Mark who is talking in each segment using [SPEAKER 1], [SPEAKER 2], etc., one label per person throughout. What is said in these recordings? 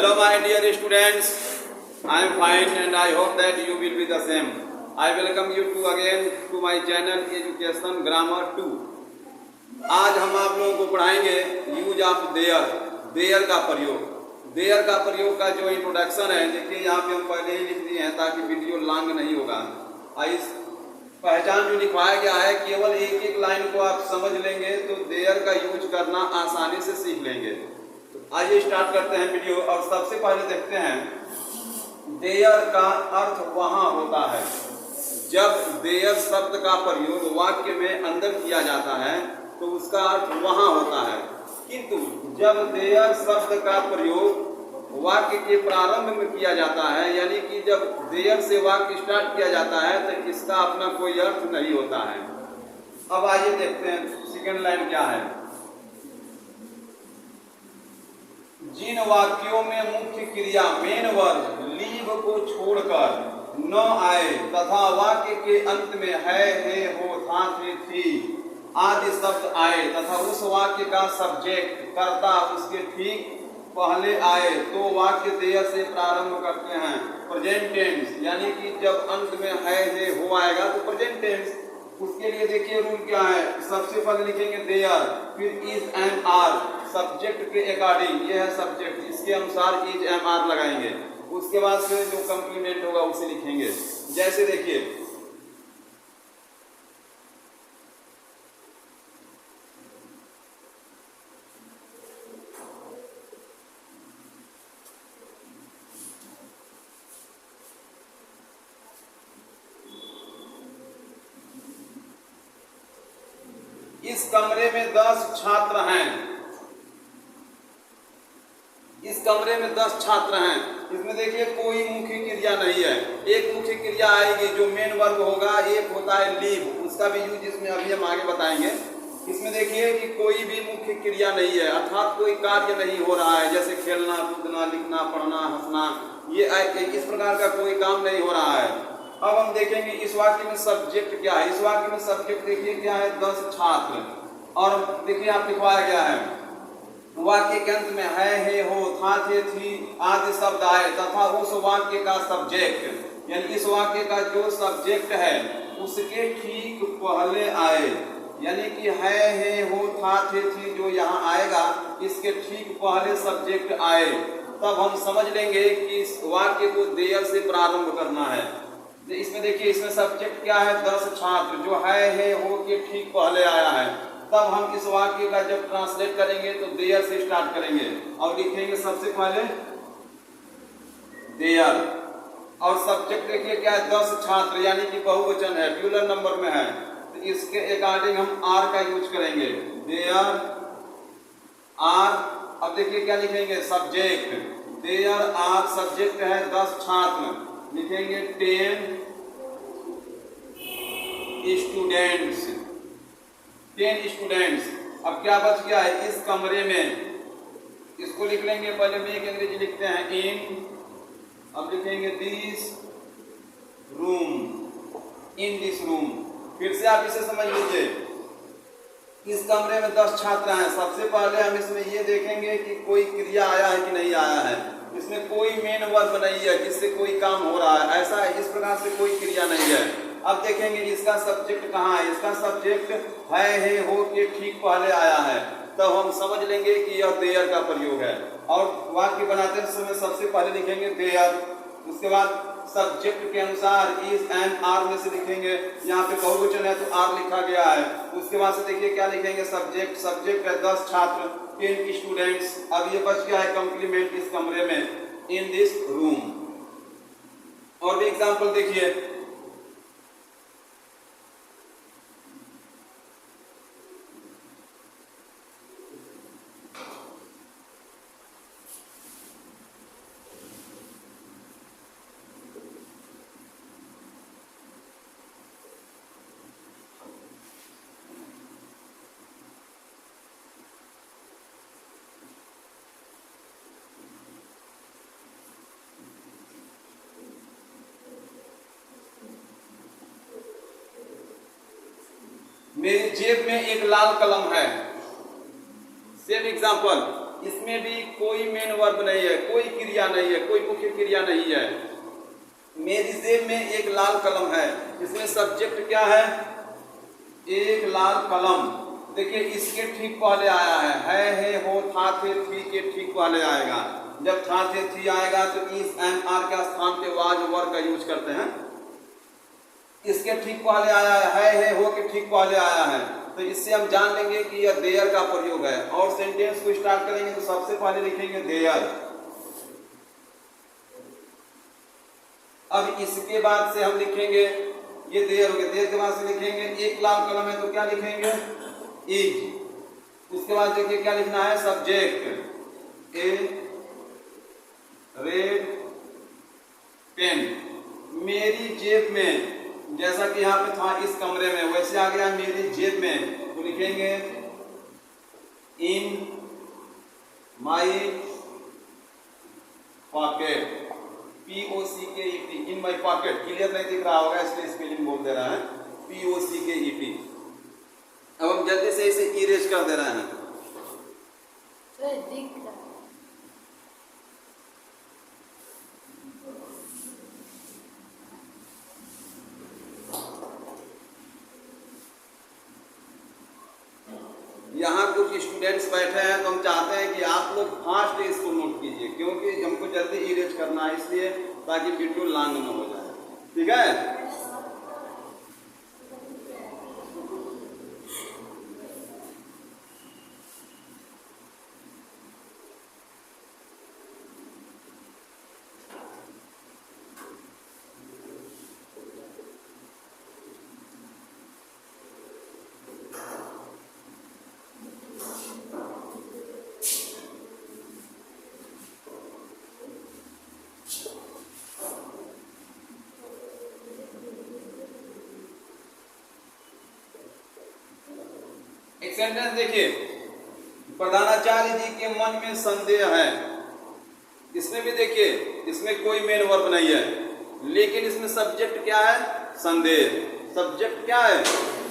[SPEAKER 1] Hello my dear students, I am fine and I hope that you will be the same. I welcome you to again to my channel Education Grammar 2. आज हम आप लोगों को पढ़ाएंगे use of their का प्रयोग का जो इंट्रोडक्शन है। देखिए यहाँ पे हम पहले ही लिख दिए हैं ताकि वीडियो लॉन्ग नहीं होगा। इस पहचान जो लिखवाया गया है केवल एक एक लाइन को आप समझ लेंगे तो देयर का यूज करना आसानी से सीख लेंगे। आइए स्टार्ट करते हैं वीडियो। और सबसे पहले देखते हैं देयर का अर्थ वहां होता है जब देयर शब्द का प्रयोग वाक्य में अंदर किया जाता है तो उसका अर्थ वहां होता है, किंतु जब देयर शब्द का प्रयोग वाक्य के प्रारंभ में किया जाता है यानी कि जब देयर से वाक्य स्टार्ट किया जाता है तो इसका अपना कोई अर्थ नहीं होता है। अब आइए देखते हैं सेकंड लाइन क्या है। जिन वाक्यों में मुख्य क्रिया मेन वर्ब लीव को छोड़कर न आए तथा वाक्य के अंत में है, हो, था, थे, थी आदि शब्द आए तथा उस वाक्य का सब्जेक्ट कर्ता उसके ठीक पहले आए तो वाक्य देयर से प्रारंभ करते हैं। प्रेजेंट टेंस यानी कि जब अंत में है, हो आएगा तो प्रेजेंट टेंस। उसके लिए देखिए रूल क्या है। सबसे पहले लिखेंगे देयर, फिर इज एंड आर सब्जेक्ट के अकॉर्डिंग, ये है सब्जेक्ट, इसके अनुसार इज एंड आर लगाएंगे। उसके बाद से जो कंप्लीमेंट होगा उसे लिखेंगे। जैसे देखिए इस कमरे में 10 छात्र हैं। इस कमरे में 10 छात्र हैं। इसमें देखिए कोई मुख्य क्रिया नहीं है। एक मुख्य क्रिया आएगी जो मेन वर्ब होगा, एक होता है लीव, उसका भी यूज इसमें अभी हम आगे बताएंगे। इसमें देखिए कि कोई भी मुख्य क्रिया नहीं है, अर्थात कोई कार्य नहीं हो रहा है, जैसे खेलना, कूदना, लिखना, पढ़ना, हंसना, ये इस प्रकार का कोई काम नहीं हो रहा है। अब हम देखेंगे इस वाक्य में सब्जेक्ट क्या है। इस वाक्य में सब्जेक्ट देखिए क्या है, 10 छात्र। और देखिए आप लिखवाया गया है वाक्य के अंत में है, हो, था, थे, थी आदि शब्द आए तथा उस वाक्य का सब्जेक्ट यानी इस वाक्य का जो सब्जेक्ट है उसके ठीक पहले आए, यानी कि है, हो, था, थे, थी जो यहाँ आएगा इसके ठीक पहले सब्जेक्ट आए, तब हम समझ लेंगे कि इस वाक्य को देयर से प्रारंभ करना है। इसमें देखिए इसमें सब्जेक्ट क्या है, 10 छात्र, जो है, हो के ठीक पहले आया है। तब हम इस वाक्य का जब ट्रांसलेट करेंगे तो देयर से स्टार्ट करेंगे और लिखेंगे सबसे पहले देयर। और सब्जेक्ट देखिए क्या है, 10 छात्र यानी कि बहुवचन है, प्लूरल नंबर में है, तो इसके अकॉर्डिंग हम आर का यूज करेंगे, देयर आर। अब देखिए क्या लिखेंगे, सब्जेक्ट, देयर आर सब्जेक्ट है 10 छात्र, लिखेंगे 10 स्टूडेंट्स, 10 स्टूडेंट्स। अब क्या बच गया है, इस कमरे में, इसको लिख लेंगे, पहले में एक अंग्रेजी लिखते हैं इन, अब लिखेंगे this room, in this room. फिर से आप इसे समझ लीजिए, इस कमरे में 10 छात्र हैं। सबसे पहले हम इसमें ये देखेंगे कि कोई क्रिया आया है कि नहीं आया है। इसमें कोई मेन वर्ब नहीं है जिससे कोई काम हो रहा है, ऐसा है, इस प्रकार से कोई क्रिया नहीं है। अब देखेंगे इसका सब्जेक्ट कहाँ है। इसका सब्जेक्ट है, हो के ठीक पहले आया है, तब हम समझ लेंगे कि यह देयर का प्रयोग है। और वाक्य बनाते समय सबसे पहले लिखेंगे देयर, उसके बाद सब्जेक्ट के अनुसार इज एंड आर में से लिखेंगे। यहाँ पे बहुवचन है तो आर लिखा गया है। उसके बाद से देखिए क्या लिखेंगे, सब्जेक्ट है 10 छात्र, 10 स्टूडेंट्स। अब ये बच गया है कंप्लीमेंट, इस कमरे में, इन दिस रूम। और भी एग्जाम्पल देखिए, मेरी जेब में एक लाल कलम है। सेम एग्जाम्पल, इसमें भी कोई मेन वर्ब नहीं है, कोई क्रिया नहीं है, कोई मुख्य क्रिया नहीं है। मेरी जेब में एक लाल कलम है, इसमें सब्जेक्ट क्या है? एक लाल कलम। देखिए इसके ठीक पहले आया है, हो, था, थे, थी के ठीक पहले आएगा। जब था, थे, थी आएगा तो इस एम आर के स्थान पे वाज वर्ब का यूज करते हैं। इसके ठीक पहले आया है, हो के ठीक पहले आया है, तो इससे हम जान लेंगे कि यह देयर का प्रयोग है। और सेंटेंस को स्टार्ट करेंगे तो सबसे पहले लिखेंगे देयर। अब इसके बाद से हम लिखेंगे, ये देयर हो गया, देयर के बाद से लिखेंगे एक लाल कलम है तो क्या लिखेंगे? इज। उसके बाद देखिए क्या लिखना है? सब्जेक्ट ए रेड पेन। मेरी जेब में, जैसा कि यहाँ पे था इस कमरे में, वैसे आ गया मेरी जेब में, तो लिखेंगे in my pocket, POCKET, in my pocket. Clear नहीं दिख रहा होगा इसलिए स्पेलिंग बोल दे रहा है, POCKET। अब हम जल्दी से इसे इरेज कर दे रहे हैं। यहाँ कुछ स्टूडेंट्स बैठे हैं तो हम चाहते हैं कि आप लोग फास्ट इसको नोट कीजिए, क्योंकि हमको जल्दी इरेज करना है, इसलिए ताकि वीडियो लॉन्ग न हो जाए। ठीक है? एक सेंटेंस देखिए, प्रधानाचार्य जी के मन में संदेह है। इसमें भी देखिए, इसमें कोई मेन वर्ब नहीं है, लेकिन इसमें सब्जेक्ट क्या है? संदेह। सब्जेक्ट क्या है?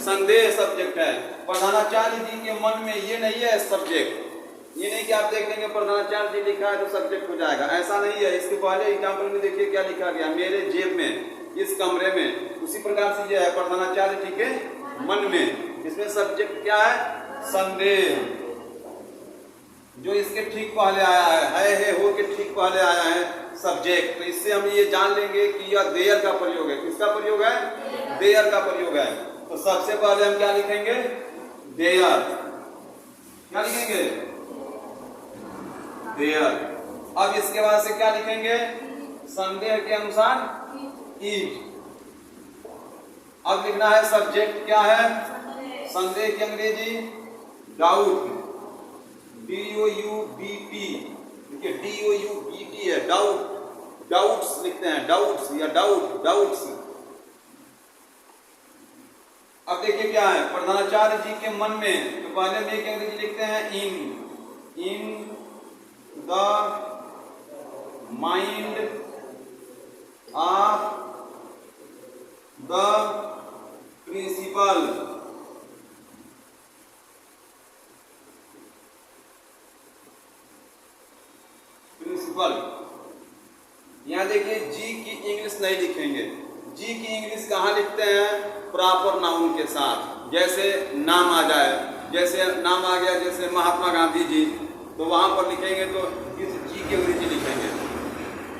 [SPEAKER 1] संदेह सब्जेक्ट है। प्रधानाचार्य जी के मन में ये नहीं है सब्जेक्ट। ये नहीं कि आप देख लेंगे प्रधानाचार्य जी लिखा है तो सब्जेक्ट हो जाएगा, ऐसा नहीं है। इसके पहले एग्जाम्पल में देखिए क्या लिखा गया, मेरे जेब में, इस कमरे में। उसी प्रकार से यह है प्रधानाचार्य जी के मन में, इसमें सब्जेक्ट क्या है? संदेह, जो इसके ठीक पहले आया है, हो के ठीक पहले आया है सब्जेक्ट। तो इससे हम ये जान लेंगे कि यह देयर का प्रयोग है। किसका प्रयोग है? देयर का प्रयोग है। तो सबसे पहले हम क्या लिखेंगे? देयर। क्या लिखेंगे? देयर। अब इसके बाद से क्या लिखेंगे? संदेह के अनुसार इज। अब लिखना है सब्जेक्ट क्या है? संदेह की अंग्रेजी डाउट, DOUBT। देखिए DOUBT है, डाउट, डाउट्स लिखते हैं, डाउट्स या डाउट्स। अब देखिए क्या है, प्रधानाचार्य जी के मन में, तो पहले में की अंग्रेजी लिखते हैं in the mind of the principal. यहाँ देखिए जी की इंग्लिश नहीं लिखेंगे। जी की इंग्लिश कहाँ लिखते हैं? प्रॉपर नाउन के साथ। जैसे नाम आ जाए, जैसे नाम आ गया जैसे महात्मा गांधी जी, तो वहां पर लिखेंगे तो इस जी की अंग्रेजी लिखेंगे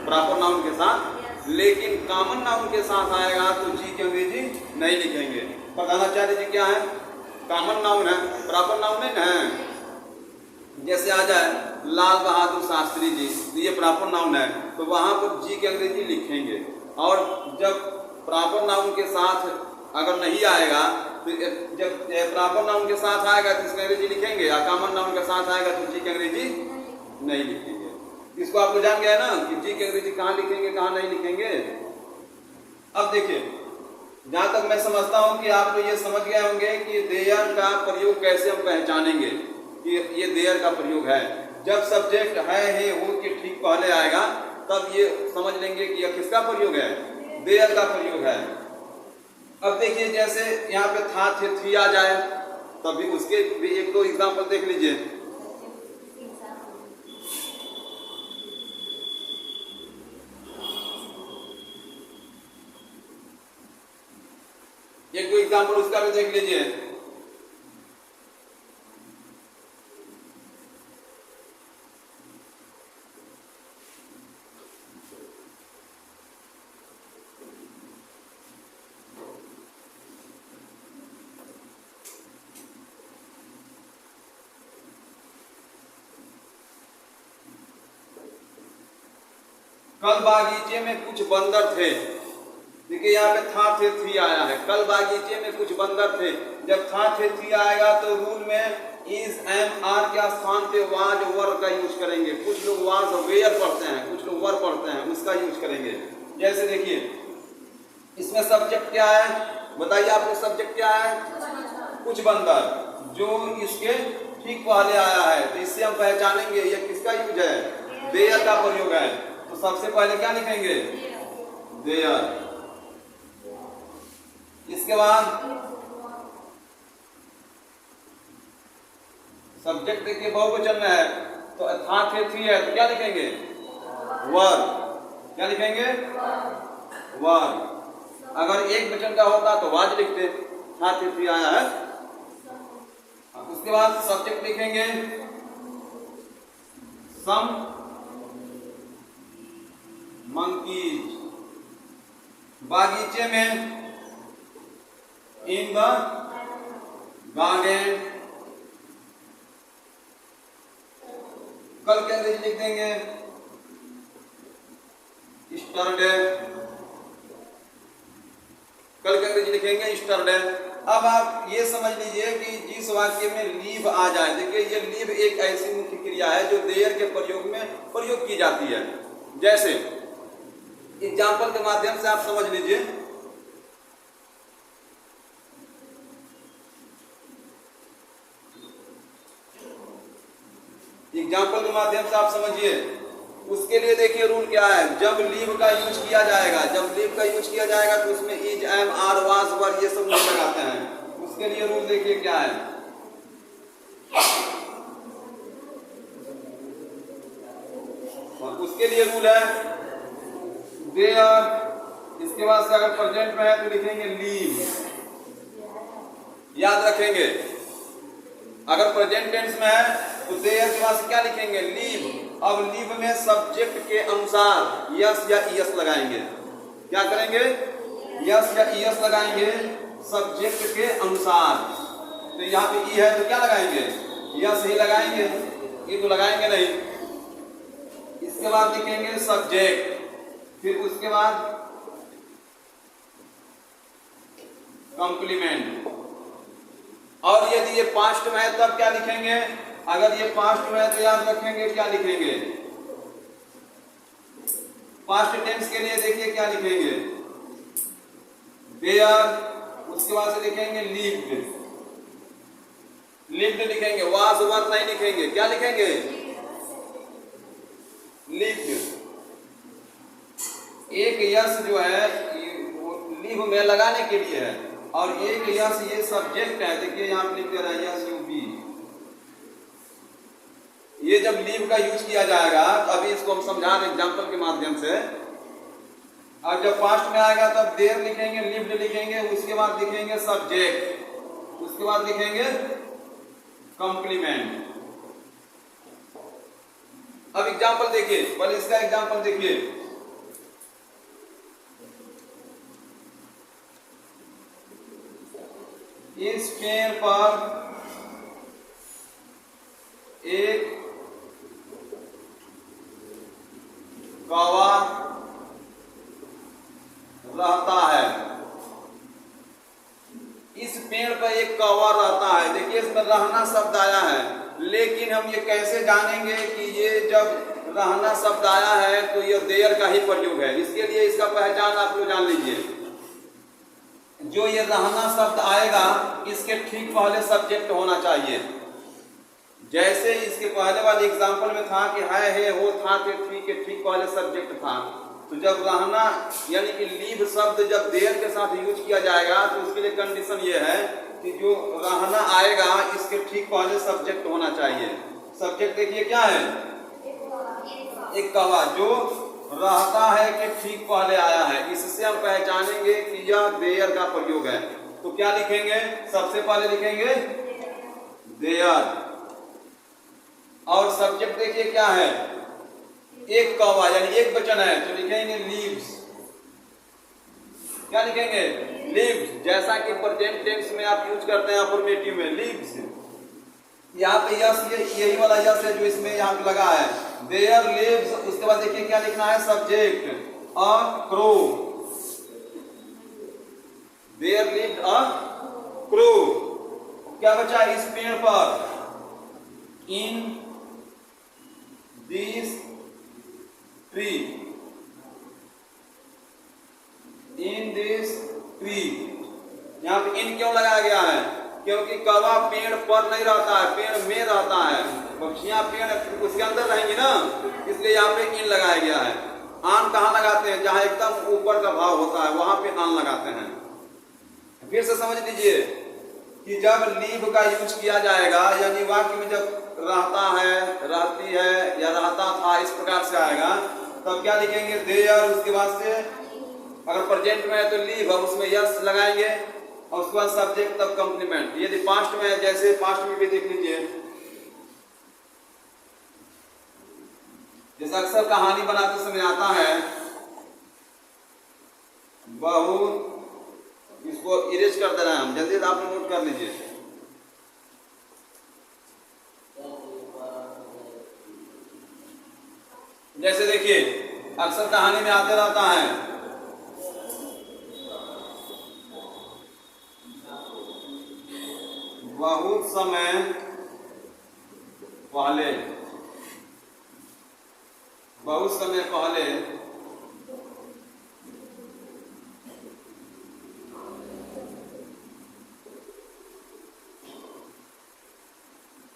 [SPEAKER 1] प्रॉपर नाउन के साथ। लेकिन कॉमन नाउन के साथ आएगा तो जी की अंग्रेजी नहीं लिखेंगे। प्रधानाचार्य जी क्या है? कॉमन नाउन है, प्रॉपर नाउन नहीं है। जैसे आ जाए लाल बहादुर शास्त्री जी, ये प्रॉपर नाउन है, तो वहां पर जी की अंग्रेजी लिखेंगे। और जब प्रॉपर नाउन के साथ अगर नहीं आएगा तो जब प्रॉपर नाउन के साथ आएगा तो इसकी अंग्रेजी लिखेंगे, या कॉमन नाउन के साथ आएगा तो जी की अंग्रेजी नहीं लिखेंगे। इसको आप लोग जान गए ना कि जी की अंग्रेजी कहाँ लिखेंगे, कहाँ नहीं लिखेंगे। अब देखिए, जहां तक मैं समझता हूं कि आप लोग ये समझ गए होंगे कि देयर का प्रयोग कैसे हम पहचानेंगे कि ये देयर का प्रयोग है। जब सब्जेक्ट है, हो के ठीक पहले आएगा तब ये समझ लेंगे कि यह किसका प्रयोग है? देयर का प्रयोग है। अब देखिए जैसे यहाँ पे था, थे, थी आ जाए, तब भी उसके भी एक दो एग्जाम्पल देख लीजिए। एक दो एग्जाम्पल उसका भी देख लीजिए। कल बागीचे में कुछ बंदर थे। देखिए यहाँ पे था थे थी आया है। कल बागीचे में कुछ बंदर थे। जब था थे थी आएगा तो रूल में इज एम आर के स्थान पे वाज वर का यूज करेंगे। कुछ लोग वाज वेयर पढ़ते हैं, कुछ लोग वर पढ़ते हैं, उसका यूज करेंगे। जैसे देखिए इसमें सब्जेक्ट क्या है, बताइए आपको सब्जेक्ट क्या है? कुछ बंदर, जो इसके ठीक पहले आया है तो इससे हम पहचानेंगे ये किसका यूज है, देयर का प्रयोग है। तो सबसे पहले क्या लिखेंगे, देयर। इसके बाद सब्जेक्ट देखिए बहुवचन में है तो था थे थी है तो क्या लिखेंगे, वर। क्या लिखेंगे, वर। अगर एक वचन का होता तो वाज लिखते, था थे थी आया है। उसके बाद सब्जेक्ट लिखेंगे सम मंकीज बागीचे में, इन द गार्डन। कल के अंग्रेजी लिख देंगे स्टरडे। कल के अंग्रेजी लिखेंगे स्टरडे। अब आप ये समझ लीजिए कि जिस वाक्य में लीव आ जाए, देखिए ये लीव एक ऐसी मुख्य क्रिया है जो देयर के प्रयोग में प्रयोग की जाती है। जैसे एग्जाम्पल के माध्यम से आप समझ लीजिए। एग्जाम्पल के माध्यम से आप समझिए। उसके लिए देखिए रूल क्या है, जब लीव का यूज किया जाएगा, जब लीव का यूज किया जाएगा तो उसमें is am are was were ये सब नहीं लगाते हैं। उसके लिए रूल देखिए क्या है, उसके लिए रूल है देयर। इसके बाद से अगर प्रेजेंट में है तो लिखेंगे लीव, याद रखेंगे। अगर प्रेजेंट टेंस में है तो देयर के बाद से क्या लिखेंगे, लीव। अब लीव में सब्जेक्ट के अनुसार यस या ईएस लगाएंगे। क्या करेंगे, यस या ईएस लगाएंगे सब्जेक्ट के अनुसार। तो यहाँ पे ई है तो क्या लगाएंगे, यस ही लगाएंगे, ये तो लगाएंगे नहीं। इसके बाद लिखेंगे सब्जेक्ट, फिर उसके बाद कॉम्प्लीमेंट। और यदि ये पास्ट में है तब क्या लिखेंगे, अगर ये पास्ट में है तो याद रखेंगे क्या लिखेंगे, पास्ट टेंस के लिए देखिए क्या लिखेंगे, देयर। उसके बाद से लिखेंगे लीव्ड, लीव्ड लिखेंगे, वाज वर नहीं लिखेंगे। क्या लिखेंगे, लीव्ड। एक यस जो है लीव में लगाने के लिए है और एक यस ये सब्जेक्ट है। देखिए यहाँ पे लिख दे रहा है यस यू बी। ये जब लीव का यूज किया जाएगा तो अभी इसको हम समझा रहे एग्जाम्पल के माध्यम से। और जब पास्ट में आएगा तब देयर लिखेंगे, लिव्ड लिखेंगे, उसके बाद लिखेंगे सब्जेक्ट, उसके बाद लिखेंगे कॉम्प्लीमेंट। अब एग्जाम्पल देखिए, पहले इसका एग्जाम्पल देखिए। इस पेड़ पर एक कौवा रहता है। इस पेड़ पर एक कौवा रहता है। देखिए इसमें रहना शब्द आया है, लेकिन हम ये कैसे जानेंगे कि ये जब रहना शब्द आया है तो ये देयर का ही प्रयोग है। इसके लिए इसका पहचान आप लोग जान लीजिए। जो ये रहना शब्द आएगा इसके ठीक पहले सब्जेक्ट होना चाहिए। जैसे इसके पहले वाले एग्जाम्पल में था कि है हो था थे थी के ठीक पहले सब्जेक्ट था। तो जब रहना यानी कि लीव शब्द जब देयर के साथ यूज किया जाएगा तो उसके लिए कंडीशन ये है कि जो रहना आएगा इसके ठीक पहले सब्जेक्ट होना चाहिए। सब्जेक्ट देखिए क्या है, एक कौवा जो रहता है कि ठीक पहले आया है। इससे हम पहचानेंगे कि यह देयर का प्रयोग है। तो क्या लिखेंगे? सबसे पहले लिखेंगे देयर, और सब्जेक्ट देखिए क्या है, एक कौवा यानी एक वचन है, तो लिखेंगे लीव्स। क्या लिखेंगे? लीव्स। जैसा कि प्रेजेंट टेंस में आप यूज करते हैं अफर्मेटिव में, लीव्स। यहाँ पे यस, ये यही वाला यस है जो इसमें यहाँ पे लगा है, देयर लिव्स। उसके बाद देखिए क्या लिखना है, subject a crow, there lived a crow. क्या बचा इस पेड़ पर? In this tree, in this tree. यहाँ पे इन क्यों लगाया गया है? क्योंकि कौवा पेड़ पर नहीं रहता है, पेड़ में रहता है। पक्षियां पेड़ उसके अंदर रहेंगी ना, इसलिए यहाँ पे इन लगाया गया है। आन कहाँ लगाते हैं? जहां एकदम ऊपर का भाव होता है वहां पे आन लगाते हैं। फिर से समझ लीजिए कि जब लीव का यूज किया जाएगा, यानी वाक्य में जब रहता है, रहती है या रहता था इस प्रकार से आएगा, तब क्या लिखेंगे? देयर। उसके बाद से अगर प्रेजेंट में है तो लीव, हम उसमें यस लगाएंगे, और उसके बाद सब्जेक्ट तब कंप्लीमेंट। यदि पास्ट में है, जैसे पास्ट में भी देख लीजिए, जैसे अक्सर कहानी बनाते समय आता है, बहुत, इसको इरेज कर दे रहे हैं हम, जल्दी से आप नोट कर लीजिए। जैसे देखिए अक्सर कहानी में आते रहता है, बहुत समय पहले, बहुत समय पहले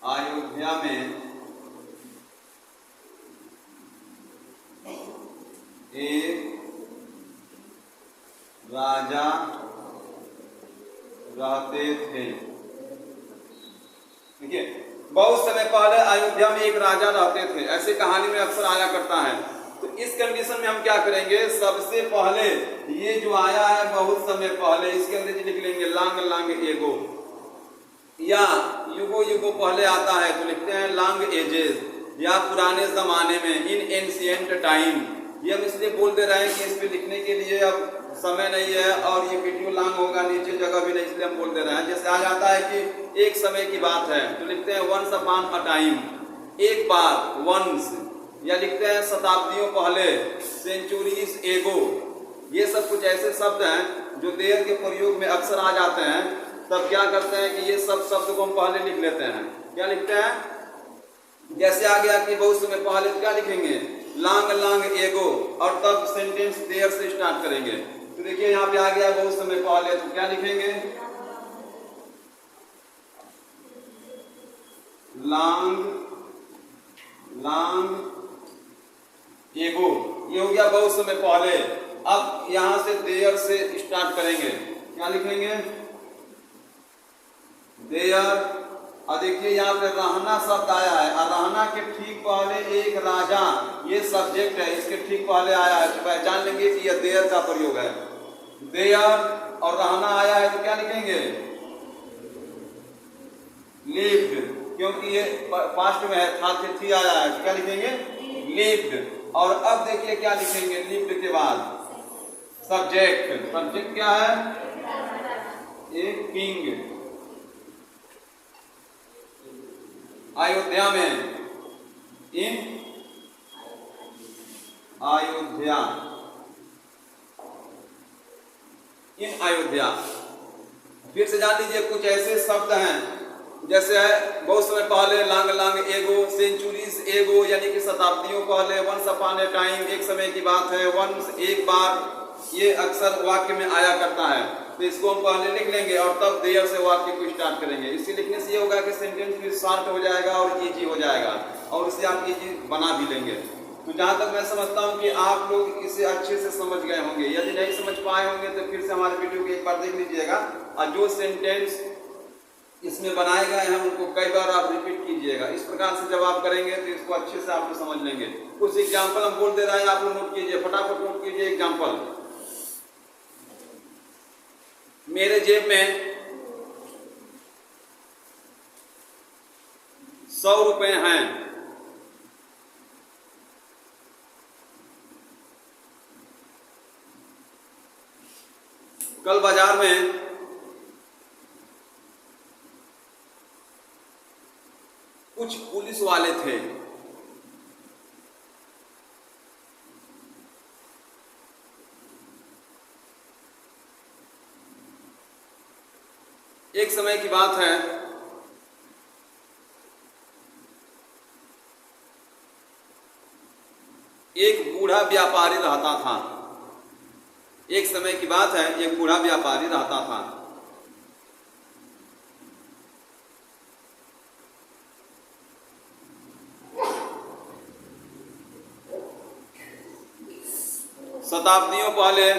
[SPEAKER 1] अयोध्या में एक राजा रहते थे। देखिए, बहुत समय पहले अयोध्या में एक राजा रहते थे, ऐसे कहानी में अक्सर आया करता है। तो इस कंडीशन में हम क्या करेंगे? सबसे पहले ये जो आया है बहुत समय पहले, इसके अंदर लिख लेंगे लॉन्ग लॉन्ग एगो, या युगो युगो पहले आता है तो लिखते हैं लॉन्ग एजेस, या पुराने जमाने में, इन एंशिएंट टाइम। ये हम इसलिए बोल दे रहे हैं कि इस पे लिखने के लिए अब समय नहीं है और ये वीडियो लॉन्ग होगा, नीचे जगह भी नहीं, इसलिए हम बोल दे रहे हैं। जैसे आ जाता है कि एक समय की बात है तो लिखते हैं वंस अपॉन अ टाइम, एक बार, वंस। या लिखते हैं शताब्दियों पहले, सेंचुरीज एगो। ये सब कुछ ऐसे शब्द हैं जो देयर के प्रयोग में अक्सर आ जाते हैं। तब क्या करते हैं कि ये सब शब्द को हम पहले लिख लेते हैं। क्या लिखते हैं? जैसे आ गया कि बहुत समय पहले, तो क्या लिखेंगे? लॉन्ग लॉन्ग एगो, और तब सेंटेंस देयर से स्टार्ट करेंगे। तो देखिए यहाँ पे आ गया बहुत समय पहले, तो क्या लिखेंगे? लॉन्ग लॉन्ग एगो, ये हो गया बहुत समय पहले। अब यहां से देयर से स्टार्ट करेंगे। क्या लिखेंगे? देयर। और देखिए यहाँ पे रहना शब्द आया है, और रहना के ठीक पहले एक राजा, ये सब्जेक्ट है, इसके ठीक पहले आया है, तो पहचान लेंगे कि यह देयर का प्रयोग है। देयर और रहना आया है तो क्या लिखेंगे? लिव्ड, क्योंकि ये पास्ट में है, था थी आया है, तो क्या लिखेंगे? लिव्ड। और अब देखिए क्या लिखेंगे? लिव्ड के बाद सब्जेक्ट, सब्जेक्ट क्या है? एक किंग, अयोध्या में, इन अयोध्या, इन अयोध्या। फिर से जान लीजिए कुछ ऐसे शब्द हैं जैसे है बहुत समय पहले, लॉन्ग लॉन्ग एगो, सेंचुरीज एगो, यानी कि शताब्दियों पहले, वंस अपॉन ए टाइम, एक समय की बात है, वंस एक बार, ये अक्सर वाक्य में आया करता है। तो इसको हम पहले लिख लेंगे और तब देयर से वाक्य को स्टार्ट करेंगे। इसे लिखने से ये होगा कि सेंटेंस भी शॉर्ट हो जाएगा और इजी हो जाएगा, और इसे आप इजी बना भी लेंगे। तो जहाँ तक मैं समझता हूँ कि आप लोग इसे अच्छे से समझ गए होंगे। यदि नहीं समझ पाए होंगे तो फिर से हमारे वीडियो को एक बार देख लीजिएगा, और जो सेंटेंस इसमें बनाए गए हैं उनको कई बार आप रिपीट कीजिएगा। इस प्रकार से जब आप करेंगे तो इसको अच्छे से आप समझ लेंगे। कुछ एग्जाम्पल हम बोल दे रहे हैं, आप लोग नोट कीजिए, फटाफट नोट कीजिए एग्जाम्पल। मेरे जेब में 100 रुपए हैं। कल बाजार में कुछ पुलिस वाले थे। एक समय की बात है, एक बूढ़ा व्यापारी रहता था। एक समय की बात है, एक बूढ़ा व्यापारी रहता था। शताब्दियों पहले